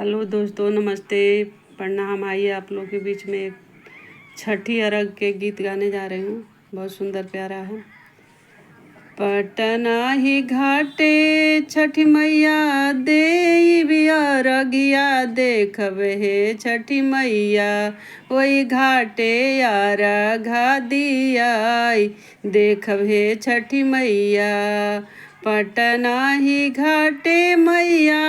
Hello दोस्तों, नमस्ते, प्रणाम। आइए आप लोगों के बीच में एक छठी अरग के गीत गाने जा रही हूँ। बहुत सुंदर प्यारा है। पटना ही घाटे छठी मैया देवी अरगिया देखब हे छठी मैया ओई घाटे अरघा दियाई देखब हे छठी मैया। पटना ही घाटे मैया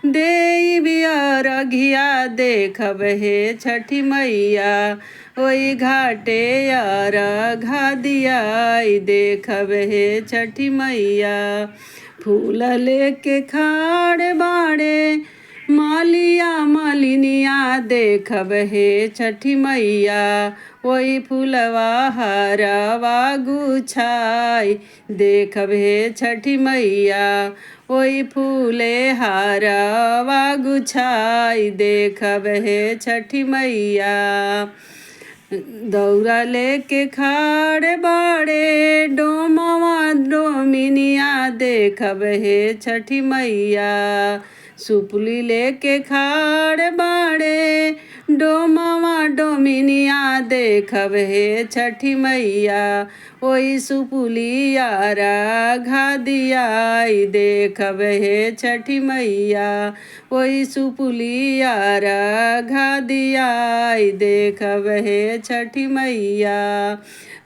देवी अरघिया देखब हे छठी मैया ओई घाटे अरघा दियाई देखब हे छठी मैया। फूल लेके खाड़ बाड़े मालिया मालिनिया देखब हे छठी मैया ओई फूलवा हरवा गुछाई देखब हे छठी मैया ओई फूले हरवा गुछाई देखब हे छठी मैया। दौरा लेके खाड़ बाड़े डोमवा डोमिनिया देखब हे छठी मैया। सुपुली लेके खाड़ बाड़े डोमवा डोमिनिया देखब हे छठी मैया ओई सुपुली अरघा दियाई देखब हे छठी मैया ओई सुपुली अरघा दियाई देखब हे छठी मैया।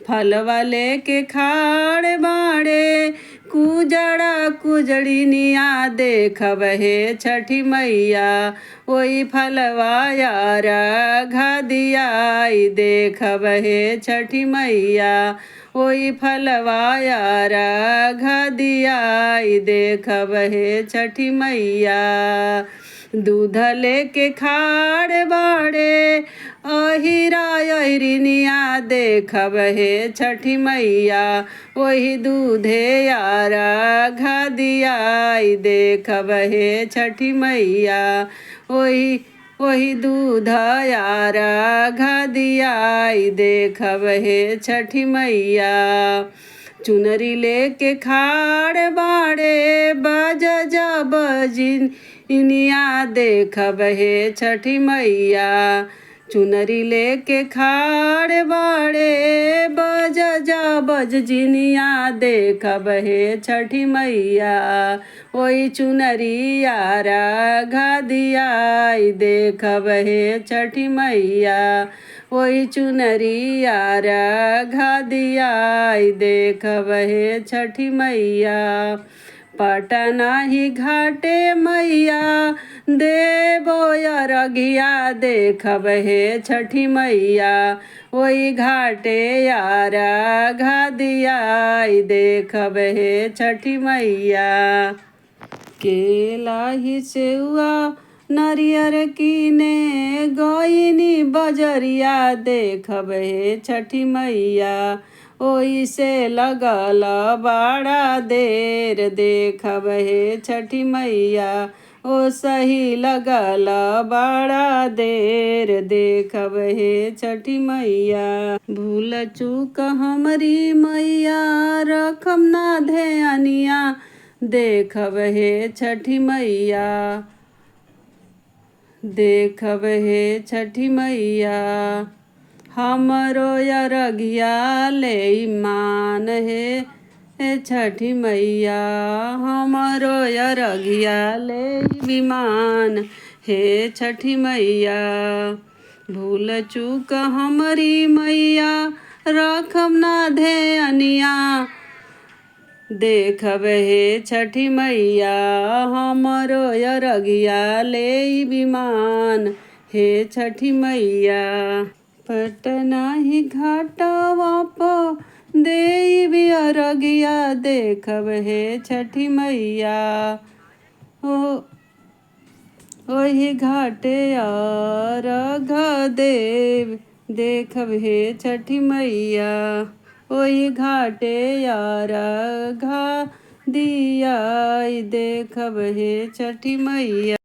फलवा लेके खाड़ बाड़े कुजड़ा कुजड़िनिया देखब हे छठी मैया ओई फलवा अरघा दियाई देखब हे छठी मैया ओई फलवा अरघा दियाई देखब हे छठी मैया। दूध लेके खाड़ बाड़े अहिरा अहिरिनिया देखब हे छठी मैया ओही दूधे अरघा दियाई देखब हे छठी मैया ओही दूध अरघा दियाई देखब हे छठी मैया। चुनरी लेके खाड़ बाड़े बज बजिनिया देखब हे छठी मैया चुनरी लेके खाड़ बाड़े बज बजिनिया देखब हे छठी मैया ओई चुनरी अरघा दियाई देखब हे छठी मैया ओई चुनरी अरघा दियाई देखब हे छठी मैया। पटना ही घाटे मैया देबो अरघिया देखब हे छठी मैया ओई घाटे अरघा दियाई देखब हे छठी मैया। केला ही सेउआ नरियर कीने गईनी बजरिया देखब हे छठी मैया ओई से लगल बड़ा देर देखब हे छठी मैया ओ सही लगल बड़ा देर देखब हे छठी मैया। भूल चूक हमरी मैया रखम ना ध्यानिया देखब हे छठी मैया देखब हे छठी मैया। हमरो अरघिया ले मान हे छठी मैया हमरो अरघिया ले विमान हे छठी मैया। भूल चूक हमरी मैया रखम ना ध्यानिया देखब हे छठी मैया हमरो अरघिया ले विमान हे छठी मैया। पटना ही घाटवा प देवी अरगिया देखब हे छठी मैया ओही घाटे अरघा देव देखब हे छठी मैया ओही घाटे अरघा दियाई देखब हे छठी मैया।